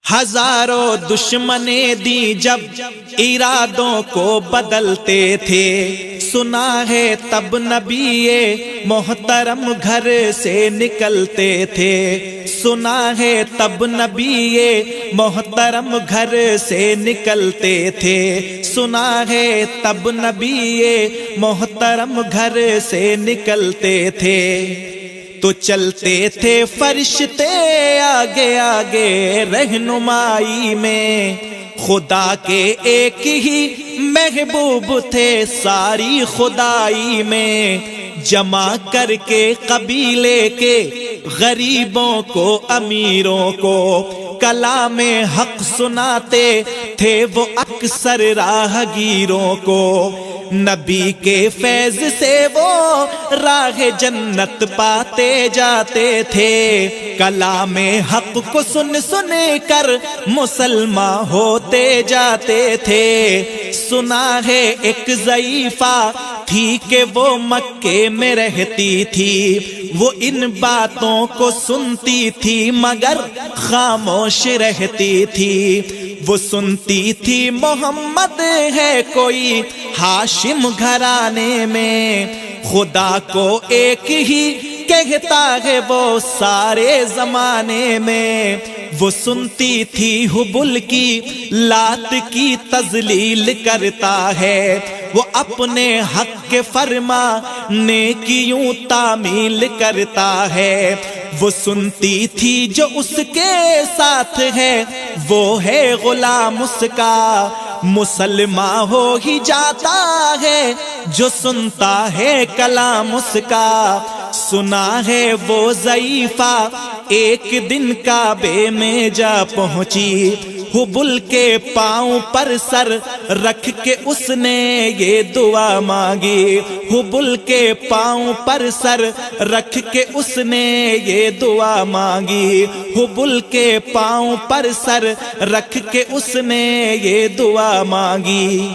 ہزاروں دشمنیں دی جب ارادوں کو بدلتے تھے، سنا ہے تب نبی محترم گھر سے نکلتے تھے، سنا ہے تب نبی محترم گھر سے نکلتے تھے، سنا ہے تب نبی محترم گھر سے نکلتے تھے، تو چلتے تھے فرشتے آگے آگے رہنمائی میں، خدا کے ایک ہی محبوب تھے ساری خدائی میں، جمع کر کے قبیلے کے غریبوں کو امیروں کو کلام حق سناتے تھے وہ اکثر راہگیروں کو، نبی کے فیض سے وہ راہ جنت پاتے جاتے تھے، کلام حق کو سن سن کر مسلمان ہوتے جاتے تھے، سنا ہے ایک ضعیفہ تھی کہ وہ مکے میں رہتی تھی، وہ ان باتوں کو سنتی تھی مگر خاموش رہتی تھی، وہ سنتی تھی محمد ہے کوئی ہاشم گھرانے میں، خدا کو ایک ہی کہتا ہے وہ سارے زمانے میں، وہ سنتی تھی حبل کی لات کی تذلیل کرتا ہے، وہ اپنے حق کے فرمانے کی یوں تعمیل کرتا ہے، وہ سنتی تھی جو اس کے ساتھ ہے وہ ہے غلام اس کا، مسلمان ہو ہی جاتا ہے جو سنتا ہے کلام اس کا، سنا ہے وہ ضعیفہ ایک دن کعبے میں جا پہنچی، حبل کے پاؤں پر سر رکھ کے اس نے یہ دعا مانگی، حبل کے پاؤں پر سر رکھ کے اس نے یہ دعا مانگی، حبل کے پاؤں پر سر رکھ کے اس نے یہ دعا مانگی،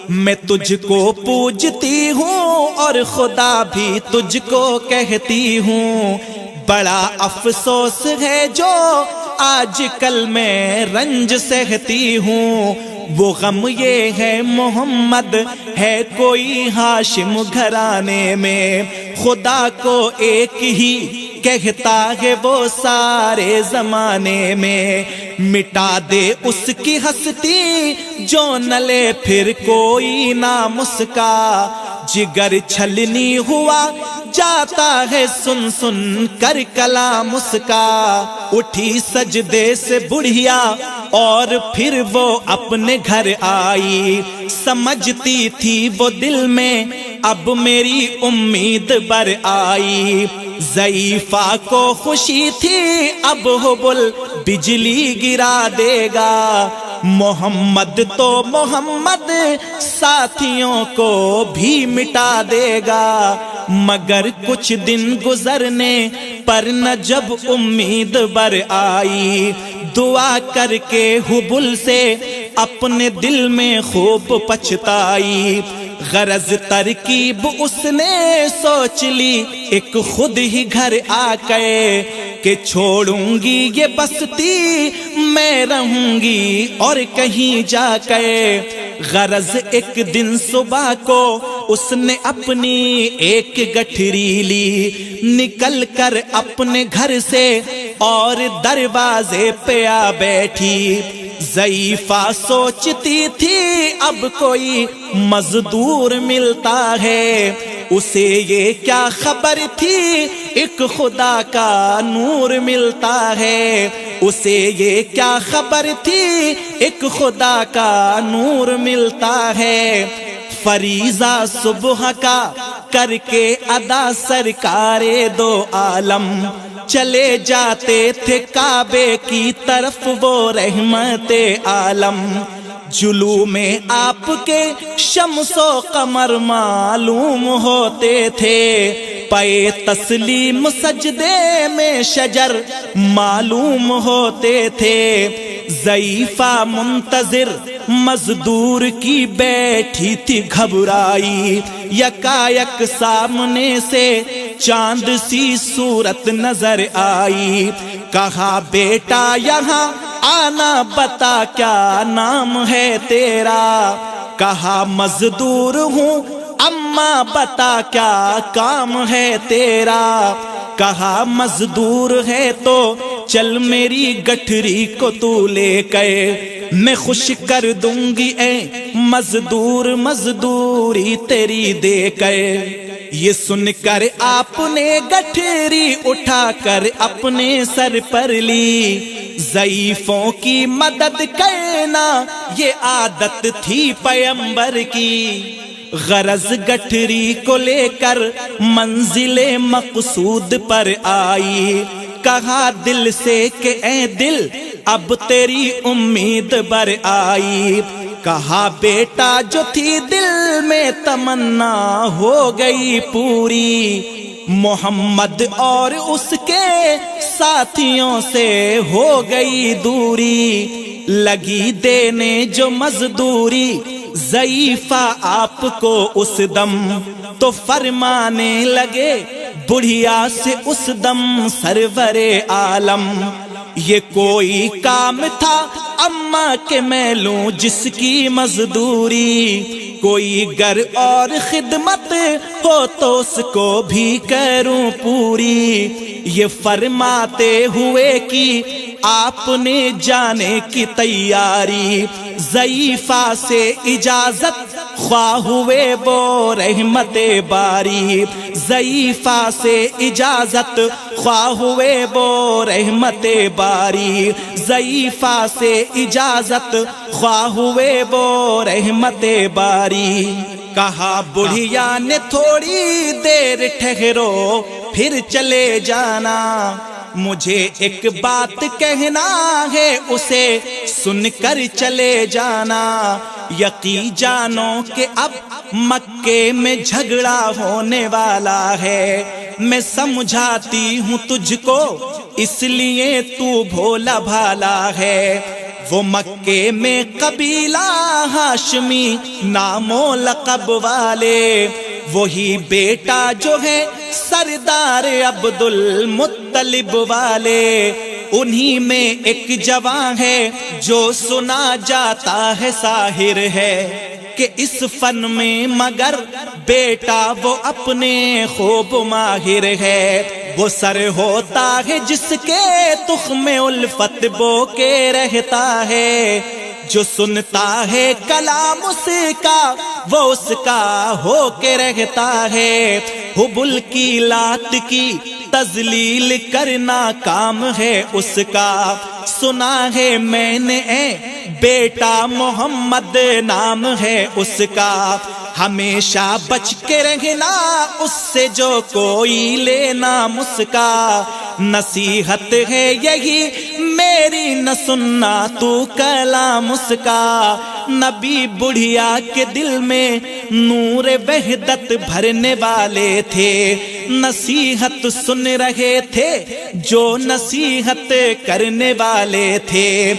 میں تجھ کو پوجتی ہوں اور خدا بھی تجھ کو کہتی ہوں، بڑا افسوس ہے جو آج کل میں رنج سہتی ہوں، وہ غم یہ ہے محمد ہے کوئی ہاشم گھرانے میں، خدا کو ایک ہی کہتا ہے وہ سارے زمانے میں، مٹا دے اس کی ہستی جو نہ لے پھر کوئی نام اس کا، جگر چھلنی ہوا جاتا ہے سن سن کر کلام اس کا، اٹھی سجدے سے بڑھیا اور پھر وہ اپنے گھر آئی، سمجھتی تھی وہ دل میں اب میری امید بر آئی، ضعیفہ کو خوشی تھی اب حبل بجلی گرا دے گا، محمد تو محمد ساتھیوں کو بھی مٹا دے گا، مگر کچھ دن گزرنے پر نہ جب امید بر آئی، دعا کر کے حبل سے اپنے دل میں خوب پچھتائی، غرض ترکیب اس نے سوچ لی ایک خود ہی گھر آ گئے کہ چھوڑوں گی یہ بستی میں رہوں گی اور کہیں جا کے، غرض ایک دن صبح کو اس نے اپنی ایک گٹھری لی، نکل کر اپنے گھر سے اور دروازے پہ آ بیٹھی، ضعیفہ سوچتی تھی اب کوئی مزدور ملتا ہے، اسے یہ کیا خبر تھی ایک خدا کا نور ملتا ہے، اسے یہ کیا خبر تھی ایک خدا کا نور ملتا ہے، فریضہ صبح کا کر کے ادا سرکار دو عالم چلے جاتے تھے کعبے کی طرف وہ رحمت عالم، جلوہ میں آپ کے شمس و قمر معلوم ہوتے تھے، پے تسلیم سجدے میں شجر معلوم ہوتے تھے، ضعیفہ منتظر مزدور کی بیٹھی تھی گھبرائی، یکایک سامنے سے چاند سی صورت نظر آئی، کہا بیٹا یہاں آنا بتا کیا نام ہے تیرا، کہا مزدور ہوں اماں بتا کیا کام ہے تیرا، کہا مزدور ہے تو چل میری گٹھری کو تو لے کے میں خوش کر دوں گی اے مزدور، مزدوری تیری دے کے۔ یہ سن کر آپ نے گٹھری اٹھا کر اپنے سر پر لی، ضعیفوں کی مدد کرنا یہ عادت تھی پیغمبر کی، غرض گٹھری کو لے کر منزل مقصود پر آئی، کہا دل سے کہ اے دل اب تیری امید بر آئی، کہا بیٹا جو تھی دل میں تمنا ہو گئی پوری، محمد اور اس کے ساتھیوں سے ہو گئی دوری، لگی دینے جو مزدوری ضعیفہ آپ کو اس دم، تو فرمانے لگے بڑھیا سے اس دم سرور عالم، یہ کوئی کام تھا اماں کہ میں لوں جس کی مزدوری، کوئی گر اور خدمت ہو تو اس کو بھی کروں پوری، یہ فرماتے ہوئے کہ آپ نے جانے کی تیاری، ضعیفہ سے اجازت خواہ ہوئے وہ رحمت باری، ضعیفہ سے اجازت خواہ ہوئے وہ رحمت باری، ضعیفہ سے اجازت خواہ ہوئے وہ رحمت باری، کہا بڑھیا نے تھوڑی دیر ٹھہرو پھر چلے جانا، مجھے ایک بات کہنا ہے اسے سن کر چلے جانا، یقین جانو کہ اب مکے میں جھگڑا ہونے والا ہے، میں سمجھاتی ہوں تجھ کو اس لیے تو بھولا بھالا ہے، وہ مکے میں قبیلہ ہاشمی نام و لقب والے، وہی بیٹا جو ہے سردار عبد المطلب والے، انہی میں ایک جوان ہے جو سنا جاتا ہے ساحر ہے، کہ اس فن میں مگر بیٹا وہ اپنے خوب ماہر ہے، وہ سر ہوتا ہے جس کے تخم الفت بو کے رہتا ہے، جو سنتا ہے کلام اس کا وہ اس کا ہو کے رہتا ہے، حبل کی لات کی تذلیل کرنا کام ہے اس کا، سنا ہے میں نے اے بیٹا محمد نام ہے اس کا، ہمیشہ بچ کے رہنا اس سے جو کوئی لینا مسکا، نصیحت ہے یہی میری نہ سننا تو کلام اس کا، نبی بڑھیا کے دل میں نور وحدت بھرنے والے تھے، نصیحت سن رہے تھے جو نصیحت کرنے والے تھے،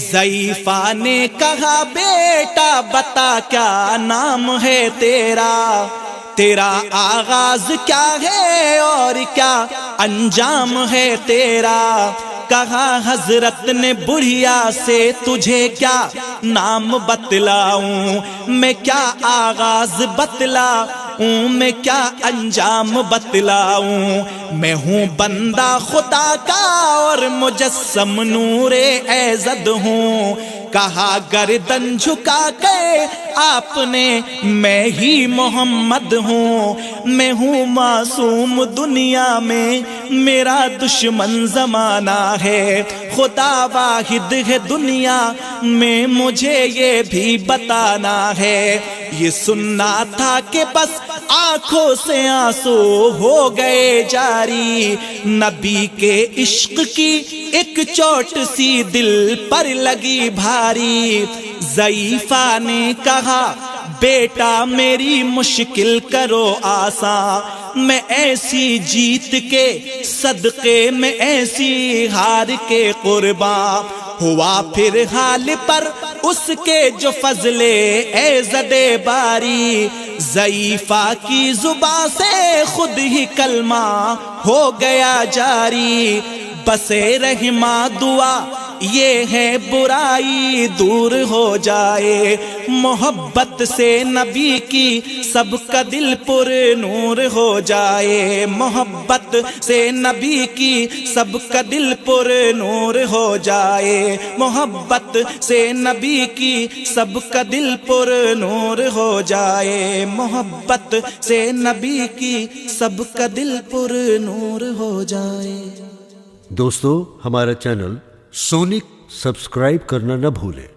ضعیفہ نے کہا بیٹا بتا کیا نام ہے تیرا، تیرا آغاز کیا ہے اور کیا انجام ہے تیرا، کہا حضرت نے بڑھیا سے تجھے کیا نام بتلاؤں، میں کیا آغاز بتلاؤں، میں کیا انجام بتلاؤں، میں ہوں بندہ خدا کا اور مجسم نور ایزد ہوں، کہا گردن جھکا کے آپ نے میں ہی محمد ہوں، میں ہوں معصوم دنیا میں میرا دشمن زمانہ ہے، خدا واحد ہے دنیا میں مجھے یہ بھی بتانا ہے، یہ سننا تھا کہ بس آنکھوں سے آنسو ہو گئے جاری، نبی کے عشق کی ایک چوٹ سی دل پر لگی بھاری، ضعیفہ نے کہا بیٹا میری مشکل کرو آسان، میں ایسی جیت کے صدقے میں ایسی ہار کے قرباں، ہوا پھر حال پر اس کے جو فضل ایزد باری، ضعیفہ کی زبان سے خود ہی کلمہ ہو گیا جاری، بس رحمہ دعا یہ ہے برائی دور ہو جائے، محبت سے نبی کی سب کا دل پر نور ہو جائے، محبت سے نبی کی سب کا دل پر نور ہو جائے، محبت سے نبی کی سب کا دل پر نور ہو جائے، محبت سے نبی کی سب کا دل پر نور ہو جائے۔ دوستو، ہمارا چینل سونک سبسکرائب کرنا نہ بھولیں۔